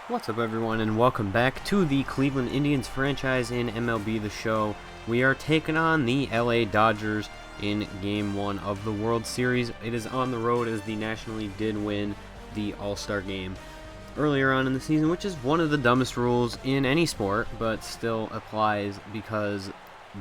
What's up, everyone, and welcome back to the Cleveland Indians franchise in MLB The Show. We are taking on the LA Dodgers in Game 1 of the World Series. It is on the road as the National League did win the All-Star Game earlier on in the season, which is one of the dumbest rules in any sport, but still applies because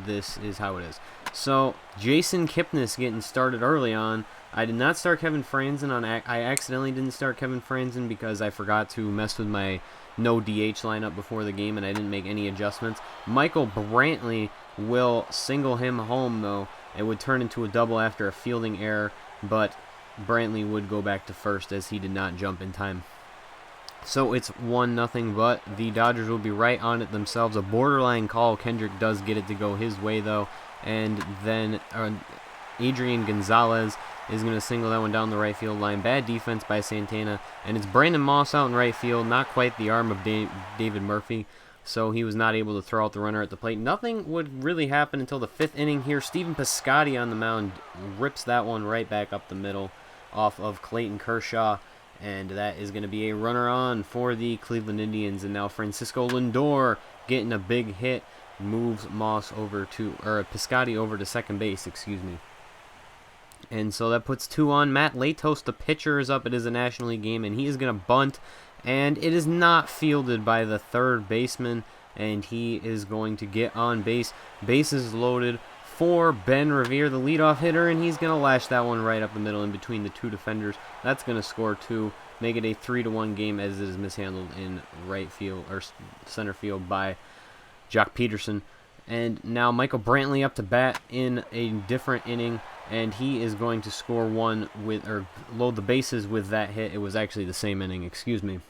this is how it is. So, Jason Kipnis getting started early on. I did not start Kevin Franzen on. I accidentally didn't start Kevin Franzen because I forgot to mess with my no DH lineup before the game, and I didn't make any adjustments. Michael Brantley will single him home, though. It would turn into a double after a fielding error, but Brantley would go back to first as he did not jump in time. So it's 1-0, but the Dodgers will be right on it themselves. A borderline call. Kendrick does get it to go his way, though, and then Adrian Gonzalez is going to single that one down the right field line. Bad defense by Santana, and it's Brandon Moss out in right field. Not quite the arm of David Murphy, so he was not able to throw out the runner at the plate. Nothing would really happen until the 5th inning here. Stephen Piscotty on the mound rips that one right back up the middle off of Clayton Kershaw, and that is going to be a runner on for the Cleveland Indians. And now Francisco Lindor getting a big hit moves Piscotty over to second base, excuse me. And so that puts 2 on. Matt Latos, the pitcher, is up. It is a National League game, and he is going to bunt. And it is not fielded by the third baseman, and he is going to get on base. Bases loaded for Ben Revere, the leadoff hitter, and he's going to lash that one right up the middle in between the two defenders. That's going to score 2, make it a 3-1 game as it is mishandled in right field or center field by Jock Peterson. And now Michael Brantley up to bat in a different inning, and he is going to score one load the bases with that hit. It was actually the same inning, excuse me.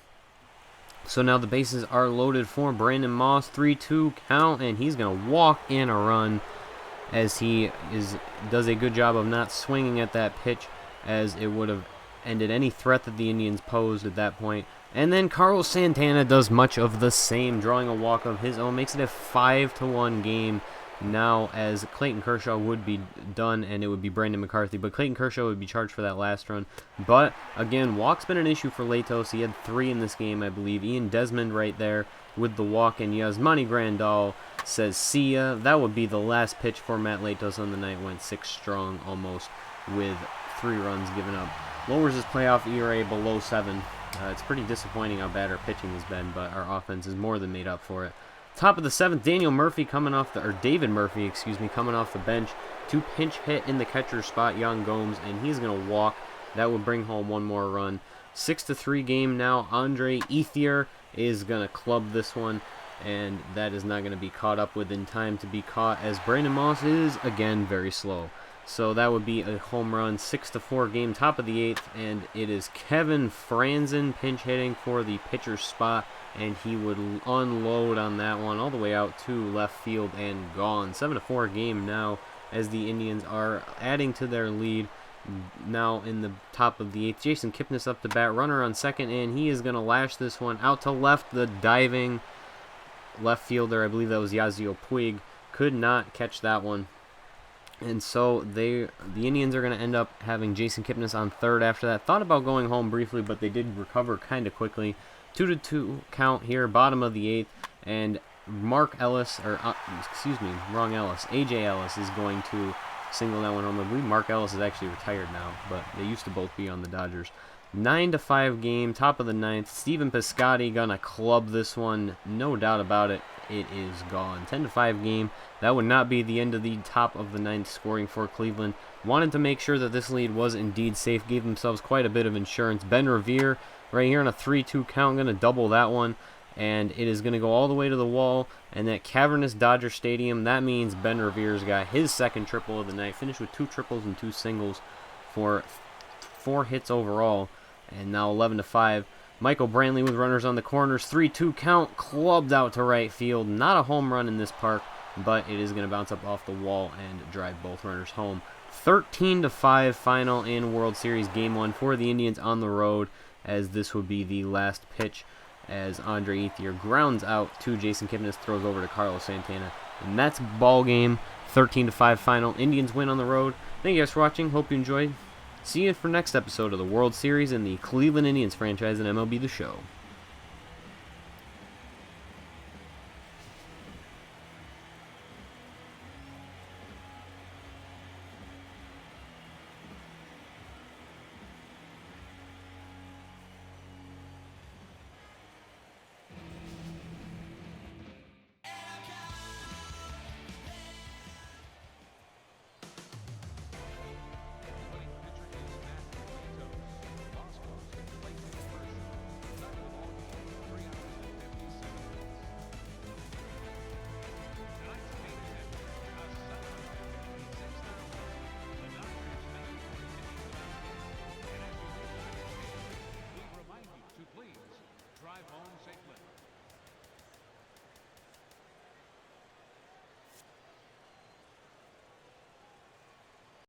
So now the bases are loaded for Brandon Moss, 3-2 count, and he's going to walk in a run as he does a good job of not swinging at that pitch, as it would have ended any threat that the Indians posed at that point. And then Carlos Santana does much of the same, drawing a walk of his own, makes it a 5-1 game now, as Clayton Kershaw would be done, and it would be Brandon McCarthy. But Clayton Kershaw would be charged for that last run. But, again, walk's been an issue for Latos. He had 3 in this game, I believe. Ian Desmond right there with the walk, and Yasmani Grandal says, see ya. That would be the last pitch for Matt Latos on the night. Went 6 strong almost with 3 runs given up. Lowers his playoff ERA below 7. It's pretty disappointing how bad our pitching has been, but our offense is more than made up for it. Top of the 7th, David Murphy coming off the bench to pinch hit in the catcher's spot, Yan Gomes, and he's going to walk. That would bring home one more run. 6-3 game now. Andre Ethier is going to club this one, and that is not going to be caught up with in time to be caught, as Brandon Moss is, again, very slow. So that would be a home run, 6-4 game, top of the 8th, and it is Kevin Franzen pinch hitting for the pitcher's spot, and he would unload on that one all the way out to left field and gone. 7-4 game now, as the Indians are adding to their lead now in the top of the 8th. Jason Kipnis up to bat, runner on second, and he is going to lash this one out to left. The diving left fielder, I believe that was Yasiel Puig, could not catch that one. And so the Indians are going to end up having Jason Kipnis on third after that. Thought about going home briefly, but they did recover kind of quickly. 2-2 count here, bottom of the 8th, and AJ Ellis is going to single that one home. I believe Mark Ellis is actually retired now, but they used to both be on the Dodgers. 9-5 game, top of the 9th. Stephen Piscotty gonna club this one, no doubt about it. It is gone. 10-5 game. That would not be the end of the top of the 9th scoring for Cleveland. Wanted to make sure that this lead was indeed safe. Gave themselves quite a bit of insurance. Ben Revere right here on a 3-2 count. Going to double that one. And it is going to go all the way to the wall. And that cavernous Dodger Stadium, that means Ben Revere's got his second triple of the night. Finished with 2 triples and 2 singles for 4 hits overall. And now 11-5. Michael Brantley with runners on the corners. 3-2 count. Clubbed out to right field. Not a home run in this park, but it is going to bounce up off the wall and drive both runners home. 13-5 final in World Series Game 1 for the Indians on the road, as this would be the last pitch, as Andre Ethier grounds out to Jason Kipnis, throws over to Carlos Santana. And that's ball game. 13-5 final. Indians win on the road. Thank you guys for watching. Hope you enjoyed. See you for next episode of the World Series in the Cleveland Indians franchise in MLB The Show.